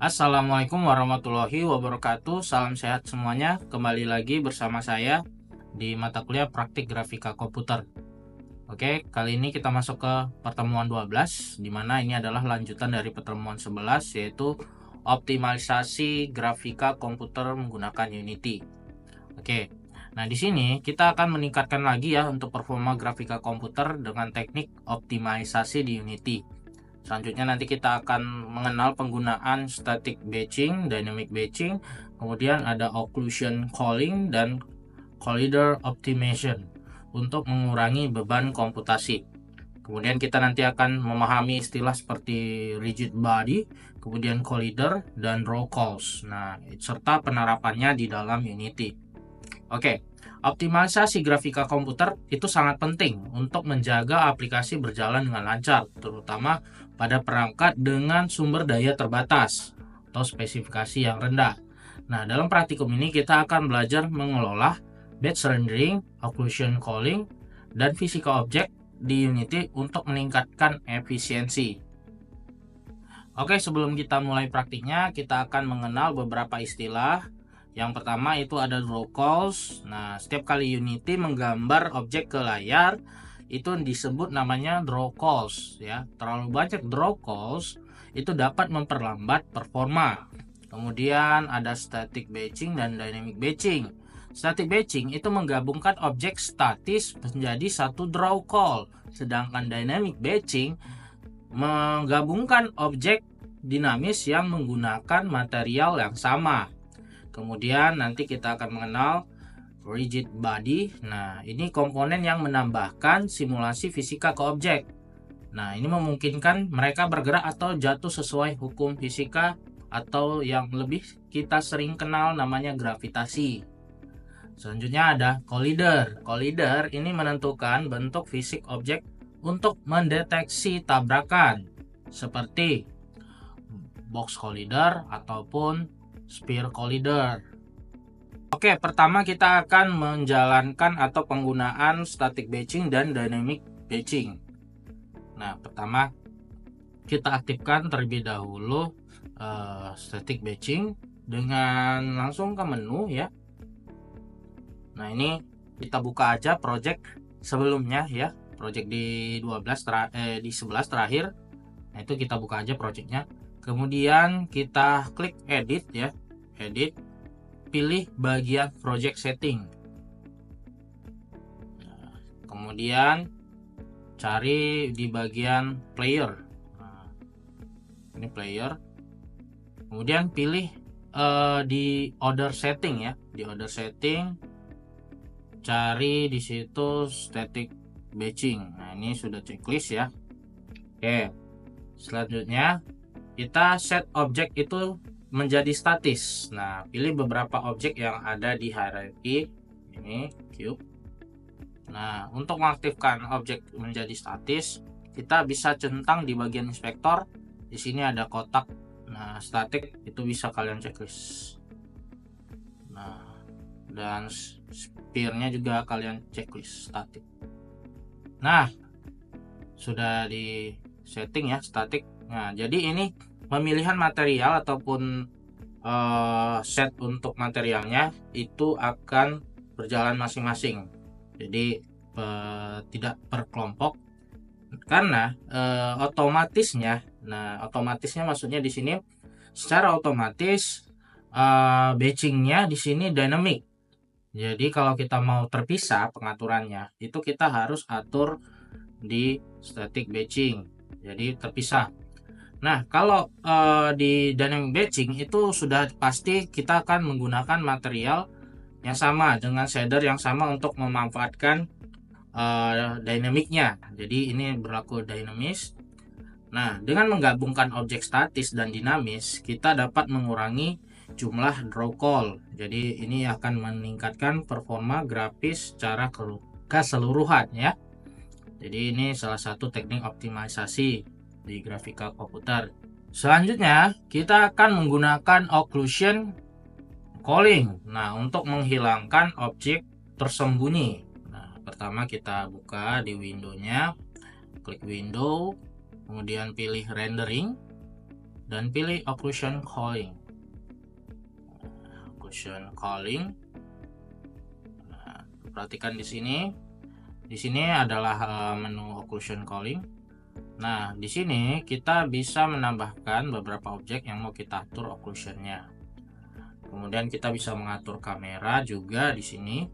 Assalamualaikum warahmatullahi wabarakatuh. Salam sehat semuanya. Kembali lagi bersama saya di mata kuliah Praktik Grafika Komputer. Oke, kali ini kita masuk ke pertemuan 12, di mana ini adalah lanjutan dari pertemuan 11, yaitu optimalisasi grafika komputer menggunakan Unity. Oke, nah di sini kita akan meningkatkan lagi ya untuk performa grafika komputer dengan teknik optimalisasi di Unity. Selanjutnya nanti kita akan mengenal penggunaan static batching, dynamic batching, kemudian ada occlusion culling dan collider optimization untuk mengurangi beban komputasi. Kemudian kita nanti akan memahami istilah seperti rigid body, kemudian collider dan raw calls. Nah, serta penerapannya di dalam Unity. Oke, optimalisasi grafika komputer itu sangat penting untuk menjaga aplikasi berjalan dengan lancar, terutama pada perangkat dengan sumber daya terbatas atau spesifikasi yang rendah. Nah, dalam praktikum ini kita akan belajar mengelola batch rendering, occlusion culling, dan physical object di Unity untuk meningkatkan efisiensi. Oke, sebelum kita mulai praktiknya, kita akan mengenal beberapa istilah. Yang pertama itu ada draw calls. Nah, setiap kali Unity menggambar objek ke layar, itu disebut namanya draw calls ya. Terlalu banyak draw calls itu dapat memperlambat performa. Kemudian ada static batching dan dynamic batching. Static batching itu menggabungkan objek statis menjadi satu draw call, sedangkan dynamic batching menggabungkan objek dinamis yang menggunakan material yang sama. Kemudian nanti kita akan mengenal rigid body. Nah, ini komponen yang menambahkan simulasi fisika ke objek. Nah, ini memungkinkan mereka bergerak atau jatuh sesuai hukum fisika atau yang lebih kita sering kenal namanya gravitasi. Selanjutnya ada collider. Collider ini menentukan bentuk fisik objek untuk mendeteksi tabrakan, seperti box collider ataupun sphere collider. Oke, pertama kita akan menjalankan atau penggunaan static batching dan dynamic batching. Nah, pertama kita aktifkan terlebih dahulu static batching dengan langsung ke menu ya. Nah, ini kita buka aja project sebelumnya ya, project di 11 terakhir. Nah, itu kita buka aja projectnya. Kemudian kita klik edit ya, edit, pilih bagian project setting. Nah, kemudian cari di bagian player. Nah, ini player. Kemudian pilih di order setting ya, di order setting cari di situ static batching. Nah, ini sudah checklist ya. Oke, selanjutnya kita set objek itu menjadi statis. Nah, pilih beberapa objek yang ada di hierarki. Ini cube. Nah, untuk mengaktifkan objek menjadi statis, kita bisa centang di bagian inspektor. Di sini ada kotak. Nah, static itu bisa kalian checklist. Nah, dan sphere-nya juga kalian checklist static. Nah, sudah di setting ya static. Nah, jadi ini pemilihan material ataupun set untuk materialnya itu akan berjalan masing-masing. Jadi tidak per kelompok karena otomatisnya. Nah, otomatisnya maksudnya di sini secara otomatis batchingnya di sini dynamic. Jadi kalau kita mau terpisah pengaturannya itu kita harus atur di static batching. Jadi terpisah. Nah, kalau di dynamic batching itu sudah pasti kita akan menggunakan material yang sama dengan shader yang sama untuk memanfaatkan dynamicnya. Jadi ini berlaku dinamis. Nah, dengan menggabungkan objek statis dan dinamis, kita dapat mengurangi jumlah draw call. Jadi ini akan meningkatkan performa grafis secara keseluruhan ya. Jadi ini salah satu teknik optimalisasi di grafika komputer. Selanjutnya kita akan menggunakan occlusion culling. Nah, untuk menghilangkan objek tersembunyi. Nah, pertama kita buka di windownya, klik window, kemudian pilih rendering. dan pilih occlusion calling. Occlusion calling. Nah, perhatikan di sini. Di sini adalah menu occlusion calling. Nah, di sini kita bisa menambahkan beberapa objek yang mau kita atur occlusionnya. Kemudian kita bisa mengatur kamera juga di sini.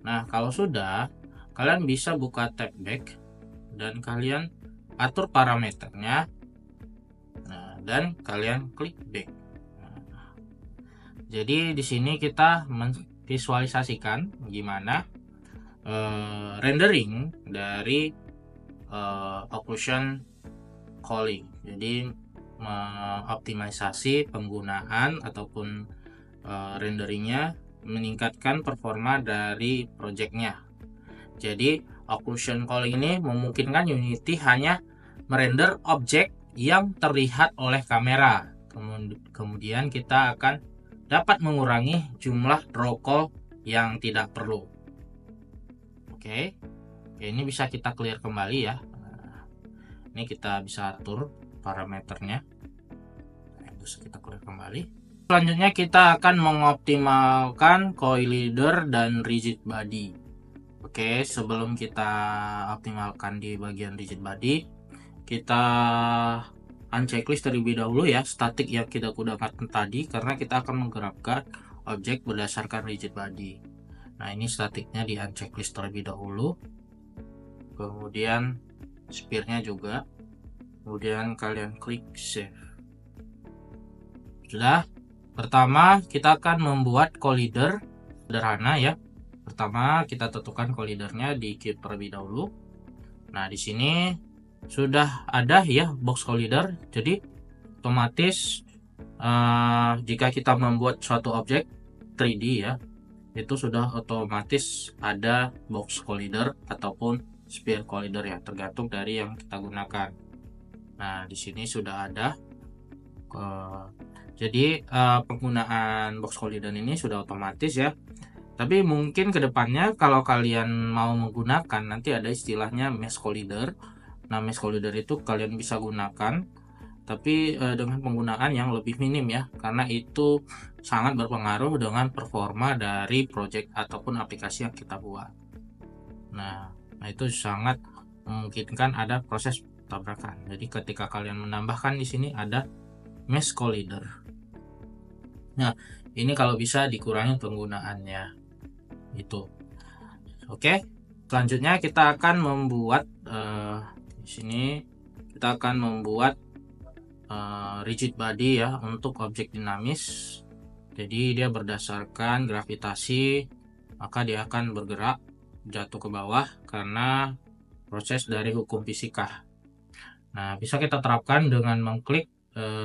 Nah, kalau sudah, kalian bisa buka tab back dan kalian atur parameternya. Nah, dan kalian klik back. Nah, jadi di sini kita memvisualisasikan gimana rendering dari occlusion calling. Jadi mengoptimalisasi penggunaan ataupun renderingnya, meningkatkan performa dari projectnya. Jadi occlusion calling ini memungkinkan Unity hanya merender objek yang terlihat oleh kamera. Kemudian kita akan dapat mengurangi jumlah draw call yang tidak perlu. Oke, ini bisa kita clear kembali ya. Ini kita bisa atur parameternya. Bisa kita clear kembali. Selanjutnya kita akan mengoptimalkan coil leader dan rigid body. Oke, sebelum kita optimalkan di bagian rigid body, kita unchecklist terlebih dahulu ya statik yang kita gunakan tadi, karena kita akan menggerakkan objek berdasarkan rigid body. Nah, ini statiknya di unchecklist terlebih dahulu. Kemudian spearnya juga. Kemudian kalian klik save. Sudah. Pertama kita akan membuat collider sederhana ya. Pertama kita tentukan collidernya di cube terlebih dahulu. Nah, di sini sudah ada ya box collider. Jadi otomatis jika kita membuat suatu objek 3D ya, itu sudah otomatis ada box collider ataupun spear collider ya, tergantung dari yang kita gunakan. Nah, di sini sudah ada. Jadi penggunaan box collider ini sudah otomatis ya. Tapi mungkin kedepannya kalau kalian mau menggunakan, nanti ada istilahnya mesh collider. Nah, mesh collider itu kalian bisa gunakan, tapi dengan penggunaan yang lebih minim ya, karena itu sangat berpengaruh dengan performa dari project ataupun aplikasi yang kita buat. Nah itu sangat memungkinkan ada proses tabrakan. Jadi ketika kalian menambahkan di sini ada mesh collider. Nah, ini kalau bisa dikurangi penggunaannya itu. Oke, selanjutnya kita akan membuat di sini kita akan membuat rigid body ya untuk objek dinamis. Jadi dia berdasarkan gravitasi, maka dia akan bergerak jatuh ke bawah karena proses dari hukum fisika. Nah, bisa kita terapkan dengan mengklik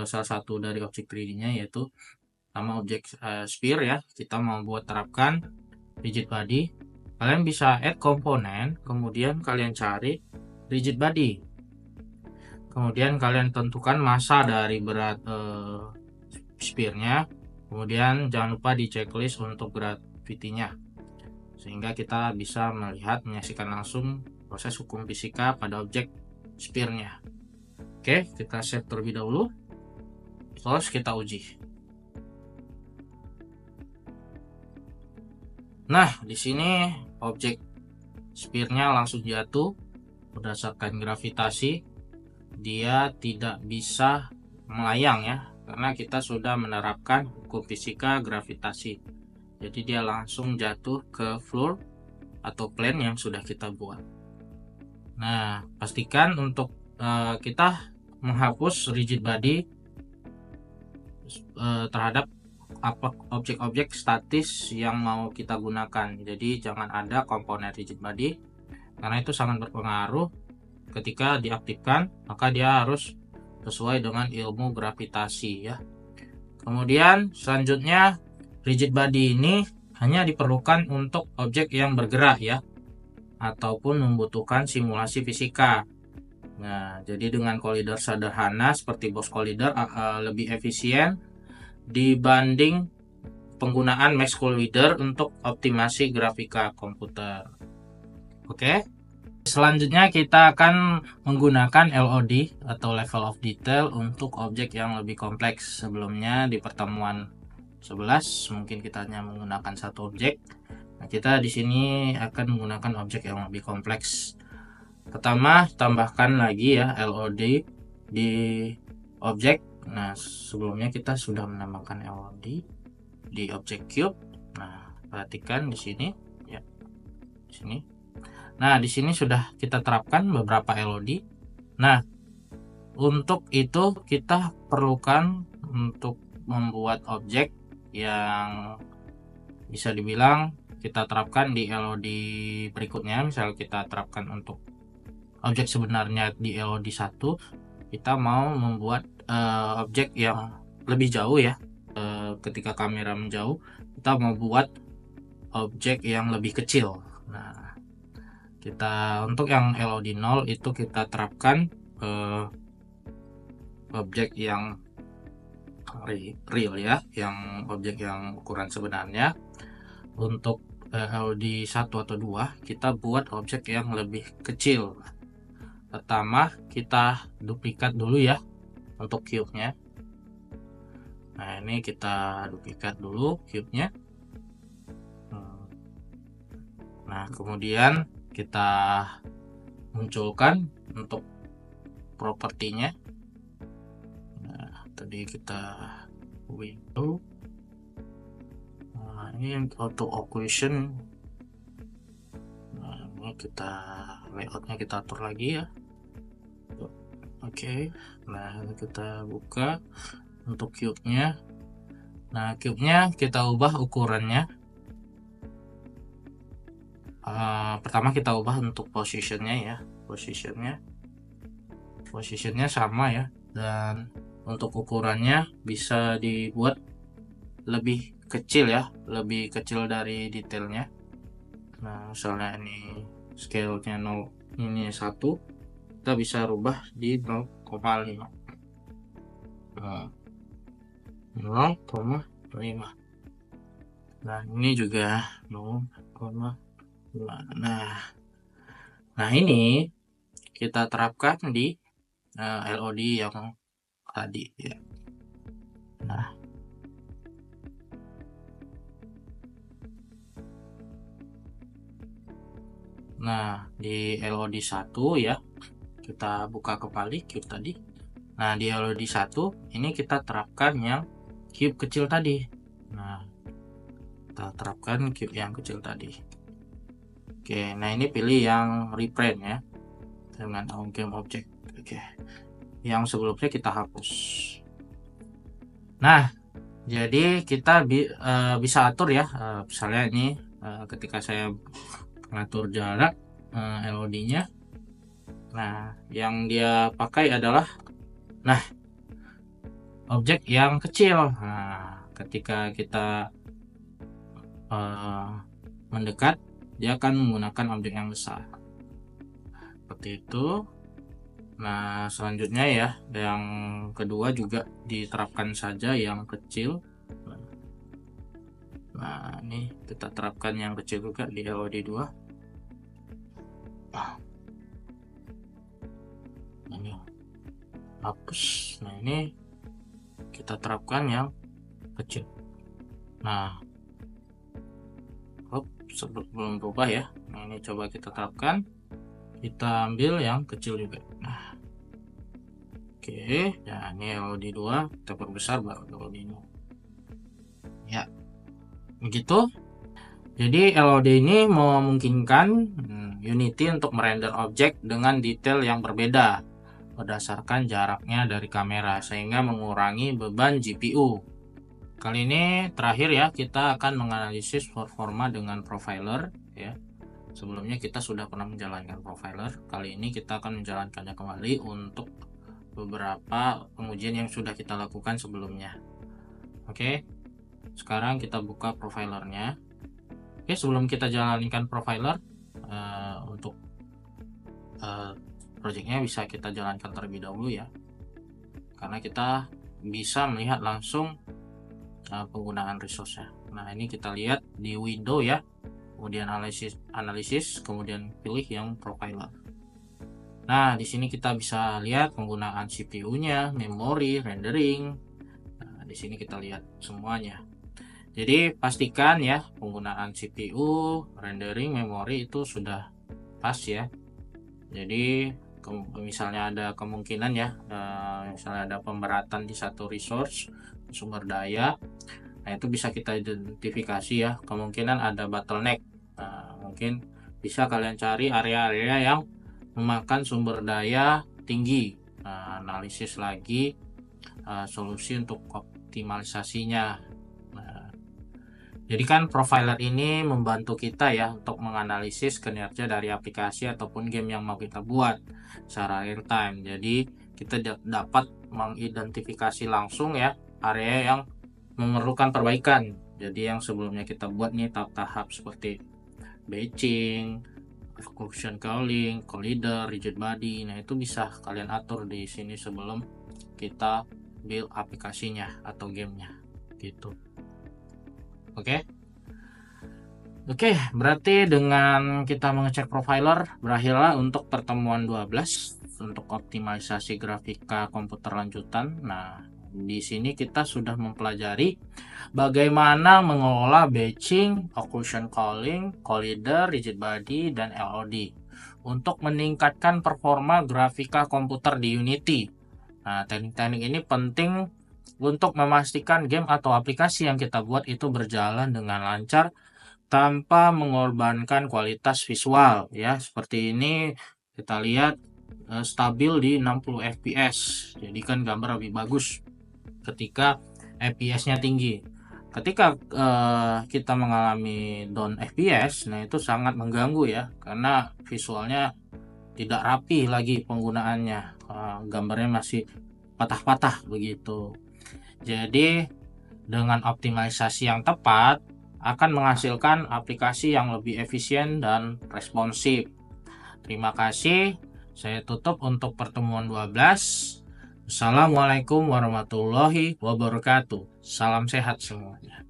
salah satu dari objek 3D-nya, yaitu sama objek sphere ya. Kita mau buat terapkan rigid body. Kalian bisa add komponen, kemudian kalian cari rigid body. Kemudian kalian tentukan massa dari berat sphere-nya. Kemudian jangan lupa di checklist untuk gravity-nya, sehingga kita bisa melihat, menyaksikan langsung proses hukum fisika pada objek sphere-nya. Oke, kita save terlebih dahulu. Terus kita uji. Nah, di sini objek sphere-nya langsung jatuh berdasarkan gravitasi. Dia tidak bisa melayang ya, karena kita sudah menerapkan hukum fisika gravitasi. Jadi dia langsung jatuh ke floor atau plane yang sudah kita buat. Nah, pastikan untuk kita menghapus rigid body terhadap objek-objek statis yang mau kita gunakan. Jadi jangan ada komponen rigid body, karena itu sangat berpengaruh. Ketika diaktifkan, maka dia harus sesuai dengan ilmu gravitasi ya. Kemudian selanjutnya, rigid body ini hanya diperlukan untuk objek yang bergerak ya, ataupun membutuhkan simulasi fisika. Nah, jadi dengan collider sederhana seperti box collider lebih efisien dibanding penggunaan mesh collider untuk optimasi grafika komputer. Oke. Selanjutnya kita akan menggunakan LOD atau level of detail untuk objek yang lebih kompleks. Sebelumnya di pertemuan 11 mungkin kita hanya menggunakan satu objek. Nah, kita di sini akan menggunakan objek yang lebih kompleks. Pertama, tambahkan lagi ya LOD di objek. Nah, sebelumnya kita sudah menambahkan LOD di objek cube. Nah, perhatikan di sini ya. Di sini. Nah, di sini sudah kita terapkan beberapa LOD. Nah, untuk itu kita perlukan untuk membuat objek yang bisa dibilang kita terapkan di LOD berikutnya. Misal kita terapkan untuk objek sebenarnya di LOD 1, kita mau membuat objek yang lebih jauh ya. Ketika kamera menjauh, kita mau buat objek yang lebih kecil. Nah, kita untuk yang LOD 0 itu kita terapkan objek yang real ya, yang objek yang ukuran sebenarnya. Untuk LOD 1 atau 2 kita buat objek yang lebih kecil. Pertama kita duplikat dulu ya untuk cube-nya. Nah, ini kita duplikat dulu cube-nya. Nah, kemudian kita munculkan untuk propertinya. Nah, tadi kita window. Nah, ini auto occlusion. Nah, ini kita layoutnya kita atur lagi ya. Oke. Nah, kita buka untuk cube-nya. Nah, cube-nya kita ubah ukurannya. Pertama kita ubah untuk positionnya ya, posisinya sama ya, dan untuk ukurannya bisa dibuat lebih kecil ya, lebih kecil dari detailnya. Nah, misalnya ini scale-nya 0, ini 1, kita bisa rubah di 0,5. 0,5. Nah, ini juga 0,5. Nah ini kita terapkan di LOD yang tadi ya. Nah di LOD 1 ya, kita buka kembali cube tadi. Nah di LOD 1 ini kita terapkan yang cube kecil tadi. Nah, kita terapkan cube yang kecil tadi. Oke, nah ini pilih yang reprint ya, dengan game object. Oke, yang sebelumnya kita hapus. Nah, jadi kita bisa atur ya, misalnya ini ketika saya mengatur jarak LOD-nya. Nah, yang dia pakai adalah objek yang kecil. Nah, ketika kita mendekat, dia akan menggunakan objek yang besar seperti itu. Nah, selanjutnya ya, yang kedua juga diterapkan saja yang kecil. Nah, ini kita terapkan yang kecil juga di LOD 2. Ini hapus. Nah, ini kita terapkan yang kecil. Nah, sebelum berubah ya. Nah, ini coba kita terapkan, kita ambil yang kecil juga. Nah, oke, ya ini LOD 2 kita perbesar baru LOD ini ya, begitu. Jadi LOD ini memungkinkan Unity untuk merender objek dengan detail yang berbeda berdasarkan jaraknya dari kamera, sehingga mengurangi beban GPU. Kali ini terakhir ya, kita akan menganalisis performa dengan profiler ya. Sebelumnya kita sudah pernah menjalankan profiler. Kali ini kita akan menjalankannya kembali untuk beberapa pengujian yang sudah kita lakukan sebelumnya. Oke, sekarang kita buka profilernya. Oke, sebelum kita jalankan profiler, untuk projectnya bisa kita jalankan terlebih dahulu ya, karena kita bisa melihat langsung penggunaan resource-nya. Nah, ini kita lihat di window ya, kemudian analisis, kemudian pilih yang profiler. Nah, di sini kita bisa lihat penggunaan CPU-nya, memori, rendering. Nah, di sini kita lihat semuanya. Jadi pastikan ya penggunaan CPU, rendering, memori itu sudah pas ya. Jadi misalnya ada kemungkinan ya, misalnya ada pemberatan di satu resource sumber daya, nah itu bisa kita identifikasi ya, kemungkinan ada bottleneck. Nah, mungkin bisa kalian cari area-area yang memakan sumber daya tinggi. Nah, analisis lagi solusi untuk optimalisasinya. Nah, jadi kan profiler ini membantu kita ya untuk menganalisis kinerja dari aplikasi ataupun game yang mau kita buat secara real time. Jadi kita dapat mengidentifikasi langsung ya area yang memerlukan perbaikan. Jadi yang sebelumnya kita buat nih tahap-tahap seperti batching, function calling, collider, rigid body. Nah, itu bisa kalian atur di sini sebelum kita build aplikasinya atau gamenya gitu. Oke, berarti dengan kita mengecek profiler, berakhirlah untuk pertemuan 12 untuk optimalisasi grafika komputer lanjutan. Nah, di sini kita sudah mempelajari bagaimana mengelola batching, occlusion calling, collider, rigid body, dan LOD untuk meningkatkan performa grafika komputer di Unity. Nah, teknik-teknik ini penting untuk memastikan game atau aplikasi yang kita buat itu berjalan dengan lancar tanpa mengorbankan kualitas visual ya. Seperti ini kita lihat stabil di 60 fps. Jadi kan gambar lebih bagus ketika fps-nya tinggi. Ketika kita mengalami down fps, nah itu sangat mengganggu ya, karena visualnya tidak rapi lagi penggunaannya, gambarnya masih patah-patah begitu. Jadi dengan optimalisasi yang tepat akan menghasilkan aplikasi yang lebih efisien dan responsif. Terima kasih. Saya tutup untuk pertemuan 12. Assalamualaikum warahmatullahi wabarakatuh. Salam sehat semuanya.